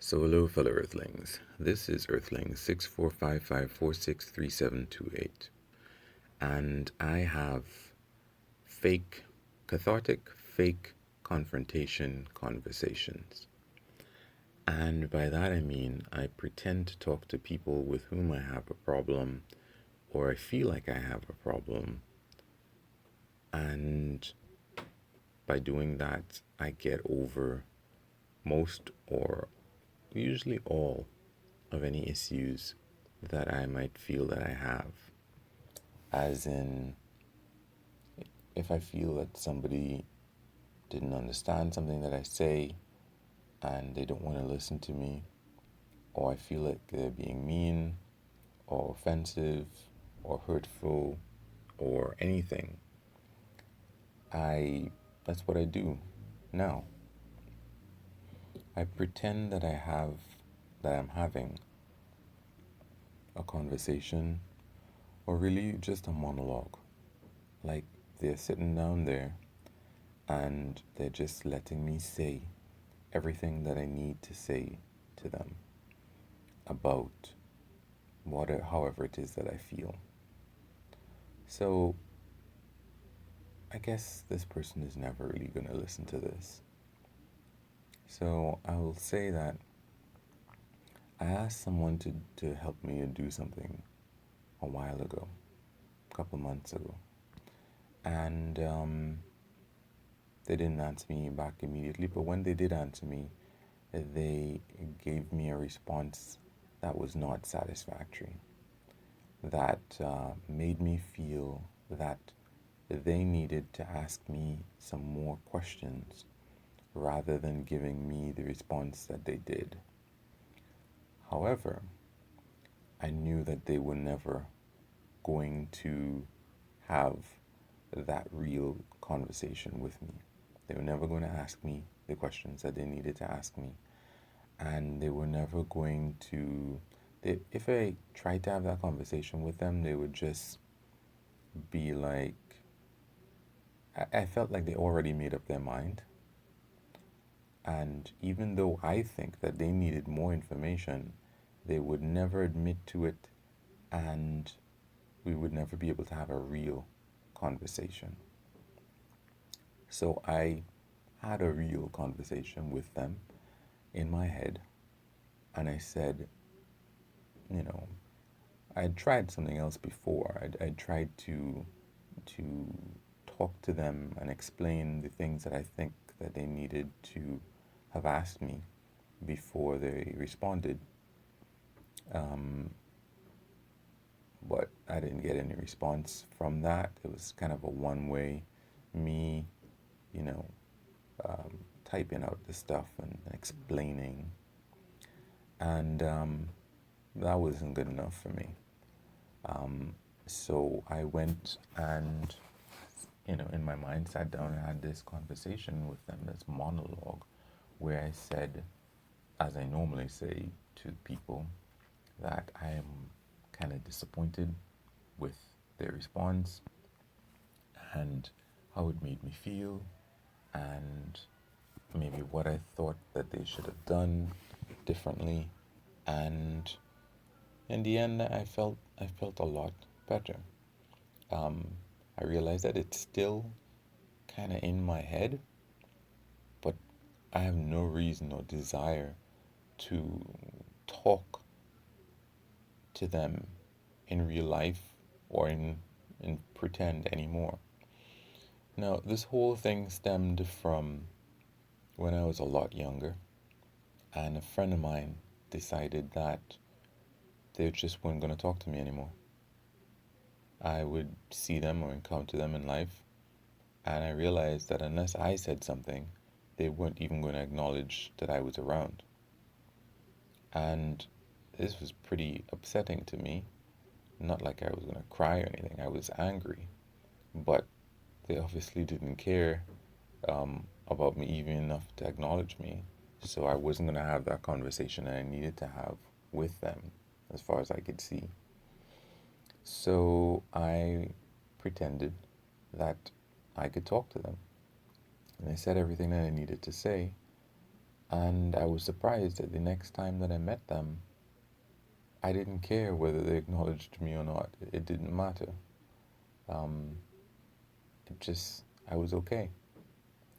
So hello fellow Earthlings, this is Earthling 6455463728, and I have fake, cathartic, fake confrontation conversations. And by that I mean I pretend to talk to people with whom I have a problem or I feel like I have a problem, and by doing that I get over most or usually all of any issues that I might feel that I have. As in, if I feel that somebody didn't understand something that I say and they don't want to listen to me, or I feel like they're being mean or offensive or hurtful or anything, I that's what I do now. I pretend that I'm having a conversation or really just a monologue. Like they're sitting down there and they're just letting me say everything that I need to say to them about whatever, however it is that I feel. So I guess this person is never really going to listen to this. So I will say that I asked someone to help me to do something a while ago, a couple months ago, and they didn't answer me back immediately. But when they did answer me, they gave me a response that was not satisfactory, that made me feel that they needed to ask me some more questions rather than giving me the response that they did. However, I knew that they were never going to have that real conversation with me. They were never going to ask me the questions that they needed to ask me. And they were never going to, if I tried to have that conversation with them, they would just be like, I felt like they already made up their mind. And even though I think that they needed more information, they would never admit to it, and we would never be able to have a real conversation. So I had a real conversation with them in my head, and I said, you know, I'd tried something else before. I'd tried to talk to them and explain the things that I think that they needed to have asked me before they responded. Um, but I didn't get any response from that. It was kind of a one way, me, you know, typing out the stuff and explaining. And that wasn't good enough for me. Um, so I went and, in my mind, sat down and had this conversation with them, this monologue, where I said, as I normally say to people, that I am kind of disappointed with their response and how it made me feel, and maybe what I thought that they should have done differently. And in the end, I felt a lot better. Um, I realized that it's still kind of in my head, but I have no reason or desire to talk to them in real life or in pretend anymore. Now, this whole thing stemmed from when I was a lot younger, and a friend of mine decided that they just weren't going to talk to me anymore. I would see them or encounter them in life, and I realized that unless I said something, they weren't even going to acknowledge that I was around. And this was pretty upsetting to me. Not like I was going to cry or anything, I was angry. But they obviously didn't care about me even enough to acknowledge me. So I wasn't going to have that conversation that I needed to have with them, as far as I could see. So I pretended that I could talk to them. And I said everything that I needed to say. And I was surprised that the next time that I met them, I didn't care whether they acknowledged me or not. It didn't matter. Um, it just, I was okay.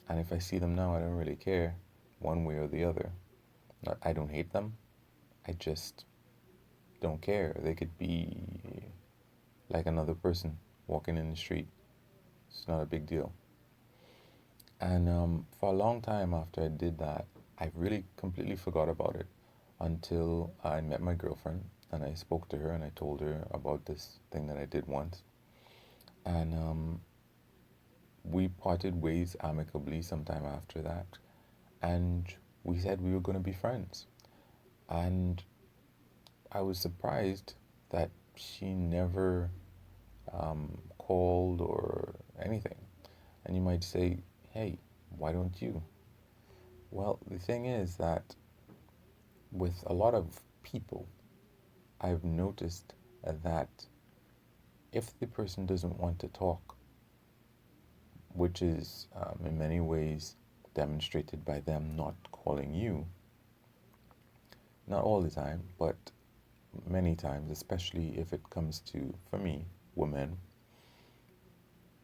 And if I see them now, I don't really care one way or the other. I don't hate them. I just don't care. They could be like another person walking in the street. It's not a big deal. And for a long time after I did that, I really completely forgot about it until I met my girlfriend and I spoke to her and I told her about this thing that I did once. And we parted ways amicably sometime after that. And we said we were going to be friends. And I was surprised that she never called or anything. And you might say, hey, why don't you? Well, the thing is that with a lot of people, I've noticed that if the person doesn't want to talk, which is in many ways demonstrated by them not calling you, not all the time, but many times, especially if it comes to, for me, women,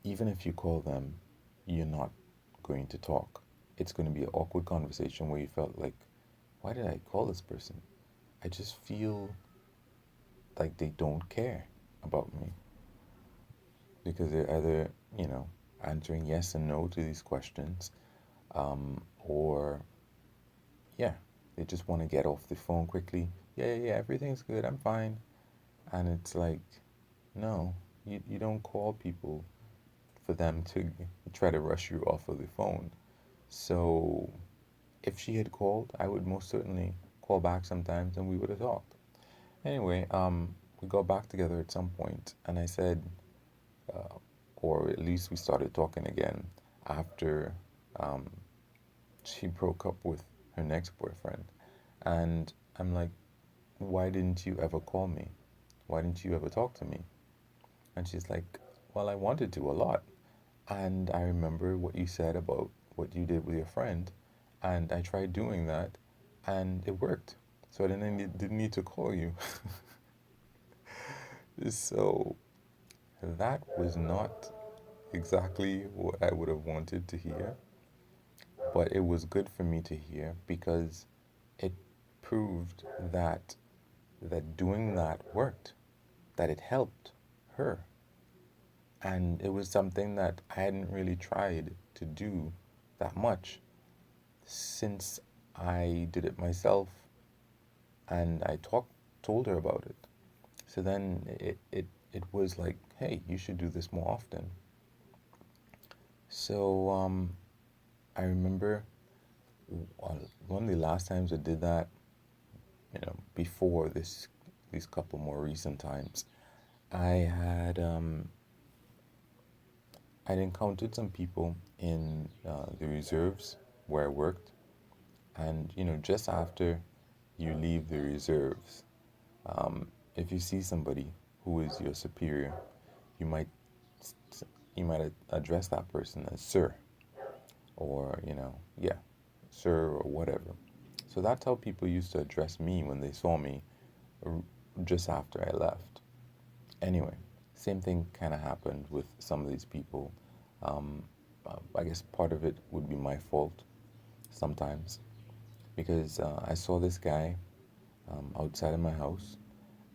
even if you call them, you're not going to talk. It's going to be an awkward conversation where you felt like, why did I call this person? I just feel like they don't care about me because they're either, answering yes and no to these questions, or, yeah, they just want to get off the phone quickly. Yeah, yeah, yeah, everything's good, I'm fine. And it's like, no, you don't call people for them to try to rush you off of the phone. So if she had called, I would most certainly call back sometimes and we would have talked. Anyway, we got back together at some point, and I said, uh, or at least we started talking again after um, she broke up with her next boyfriend. And I'm like, why didn't you ever call me? Why didn't you ever talk to me? And she's like, well, I wanted to a lot. And I remember what you said about what you did with your friend. And I tried doing that and it worked. So then I didn't need to call you. So that was not exactly what I would have wanted to hear, but it was good for me to hear because it proved that doing that worked, that it helped her. And it was something that I hadn't really tried to do that much since I did it myself and I told her about it. So then it was like, hey, you should do this more often. So I remember one of the last times I did that, before these couple more recent times, I had I'd encountered some people in the reserves where I worked, and just after you leave the reserves, if you see somebody who is your superior, you might you might address that person as sir, or yeah, sir or whatever. So that's how people used to address me when they saw me just after I left. Anyway, same thing kind of happened with some of these people. Um, I guess part of it would be my fault sometimes because I saw this guy outside of my house,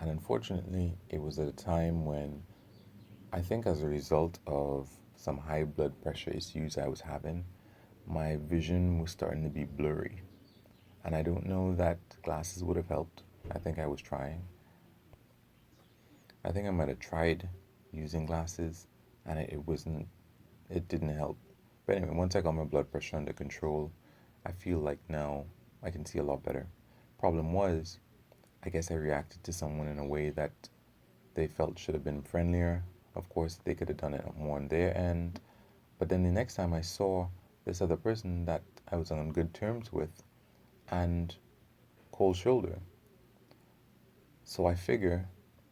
and unfortunately, it was at a time when I think, as a result of some high blood pressure issues I was having, my vision was starting to be blurry. And I don't know that glasses would have helped. I think I was trying. I think I might have tried using glasses, and it didn't help. But anyway, once I got my blood pressure under control, I feel like now I can see a lot better. Problem was, I guess I reacted to someone in a way that they felt should have been friendlier. Of course, they could have done it more on their end. But then the next time I saw this other person that I was on good terms with, and cold shoulder. So I figure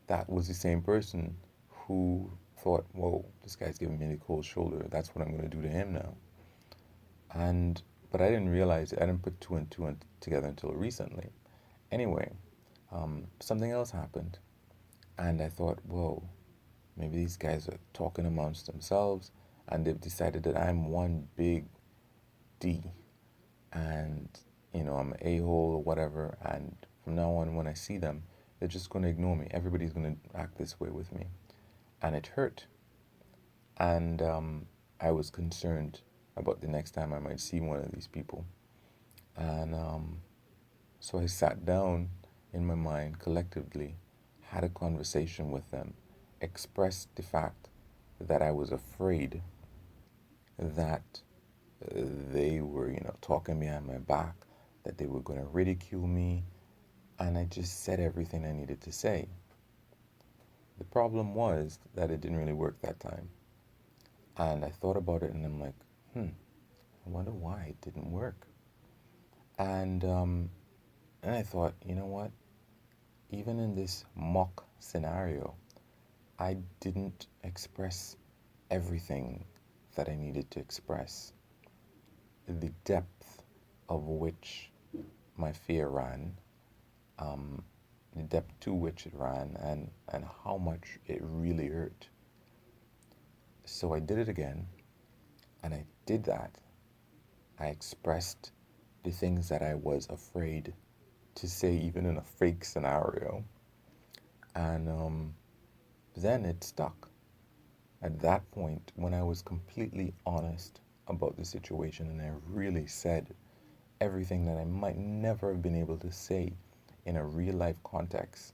that was the same person who thought, whoa, this guy's giving me the cold shoulder. That's what I'm going to do to him now. And But I didn't realize it. I didn't put two and two together until recently. Anyway, something else happened, and I thought, whoa, maybe these guys are talking amongst themselves, and they've decided that I'm one big D, and I'm an a-hole or whatever. And from now on, when I see them, they're just going to ignore me. Everybody's going to act this way with me, and it hurt. And I was concerned about the next time I might see one of these people. And so I sat down in my mind collectively, had a conversation with them, expressed the fact that I was afraid that they were, talking behind my back, that they were going to ridicule me, and I just said everything I needed to say. The problem was that it didn't really work that time. And I thought about it and I'm like, I wonder why it didn't work. And I thought, you know what? Even in this mock scenario, I didn't express everything that I needed to express. The depth of which my fear ran, the depth to which it ran, and how much it really hurt. So I did it again, and I did that. I expressed the things that I was afraid to say, even in a fake scenario. And then it stuck. At that point, when I was completely honest about the situation and I really said everything that I might never have been able to say in a real life context,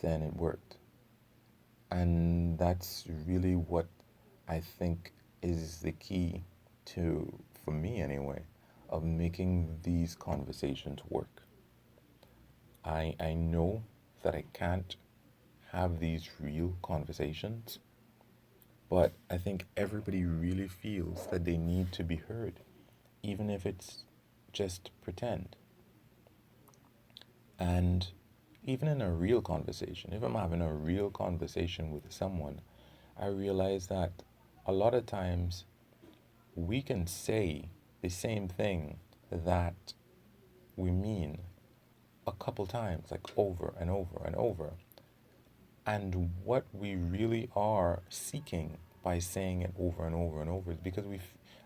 then it worked. And that's really what I think is the key to, for me anyway, of making these conversations work. I know that I can't have these real conversations, but I think everybody really feels that they need to be heard, even if it's just pretend. And even in a real conversation, if I'm having a real conversation with someone, I realize that a lot of times we can say the same thing that we mean a couple times, like over and over and over. And what we really are seeking by saying it over and over and over is because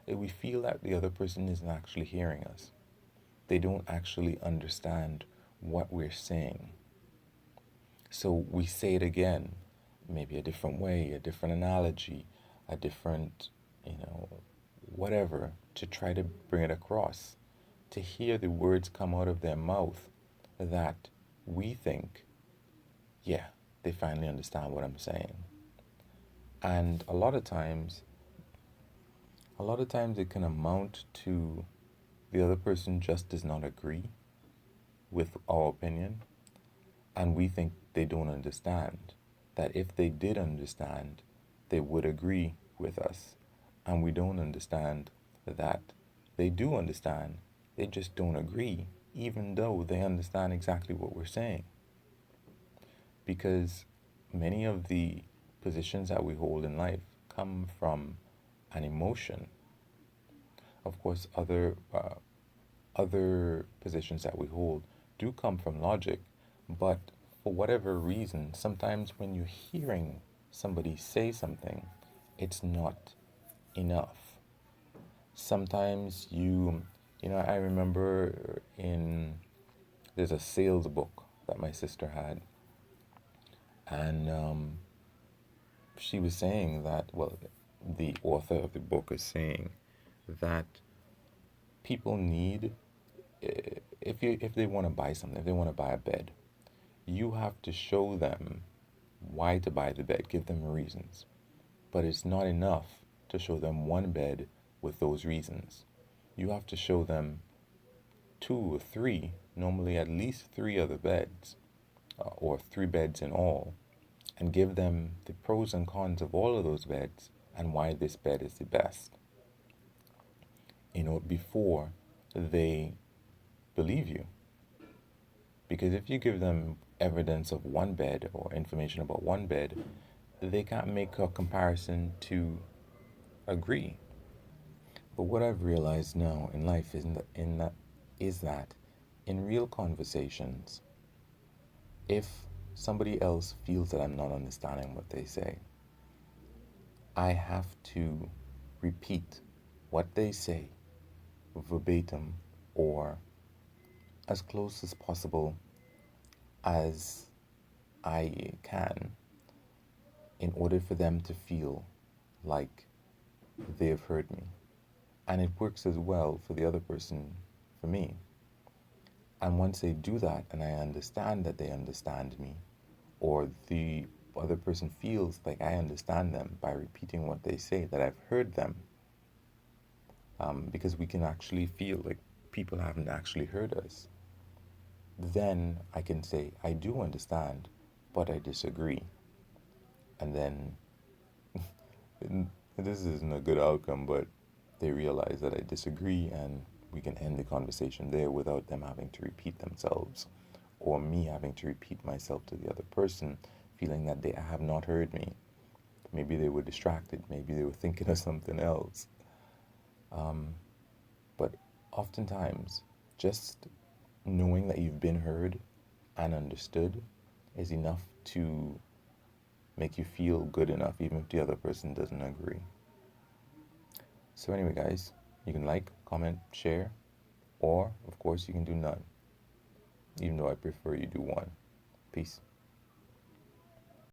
we feel that the other person isn't actually hearing us. They don't actually understand what we're saying. So we say it again, maybe a different way, a different analogy, a different, whatever, to try to bring it across, to hear the words come out of their mouth that we think, yeah, they finally understand what I'm saying. And a lot of times it can amount to the other person just does not agree with our opinion, and we think they don't understand. That if they did understand, they would agree with us. And we don't understand that they do understand, they just don't agree, even though they understand exactly what we're saying. Because many of the positions that we hold in life come from an emotion. Of course, other positions that we hold do come from logic, but for whatever reason, sometimes when you're hearing somebody say something, it's not enough. Sometimes I remember there's a sales book that my sister had, and she was saying that, well, the author of the book is saying that people need, if they want to buy something, if they want to buy a bed, you have to show them why to buy the bed, give them reasons. But it's not enough to show them one bed with those reasons. You have to show them two or three, normally at least three other beds, or three beds in all, and give them the pros and cons of all of those beds and why this bed is the best. Before they believe you. Because if you give them evidence of one bed or information about one bed, they can't make a comparison to agree. But what I've realized now in life is that in real conversations, if somebody else feels that I'm not understanding what they say, I have to repeat what they say verbatim or as close as possible as I can in order for them to feel like they've heard me. And it works as well for the other person, for me. And once they do that and I understand that they understand me, or the other person feels like I understand them by repeating what they say, that I've heard them, because we can actually feel like people haven't actually heard us, then I can say, I do understand, but I disagree. And then this isn't a good outcome, but they realize that I disagree and we can end the conversation there without them having to repeat themselves or me having to repeat myself to the other person, feeling that they have not heard me. Maybe they were distracted, maybe they were thinking of something else. But oftentimes, just knowing that you've been heard and understood is enough to make you feel good enough, even if the other person doesn't agree. So, anyway, guys, you can like, comment, share, or of course, you can do none, even though I prefer you do one. Peace.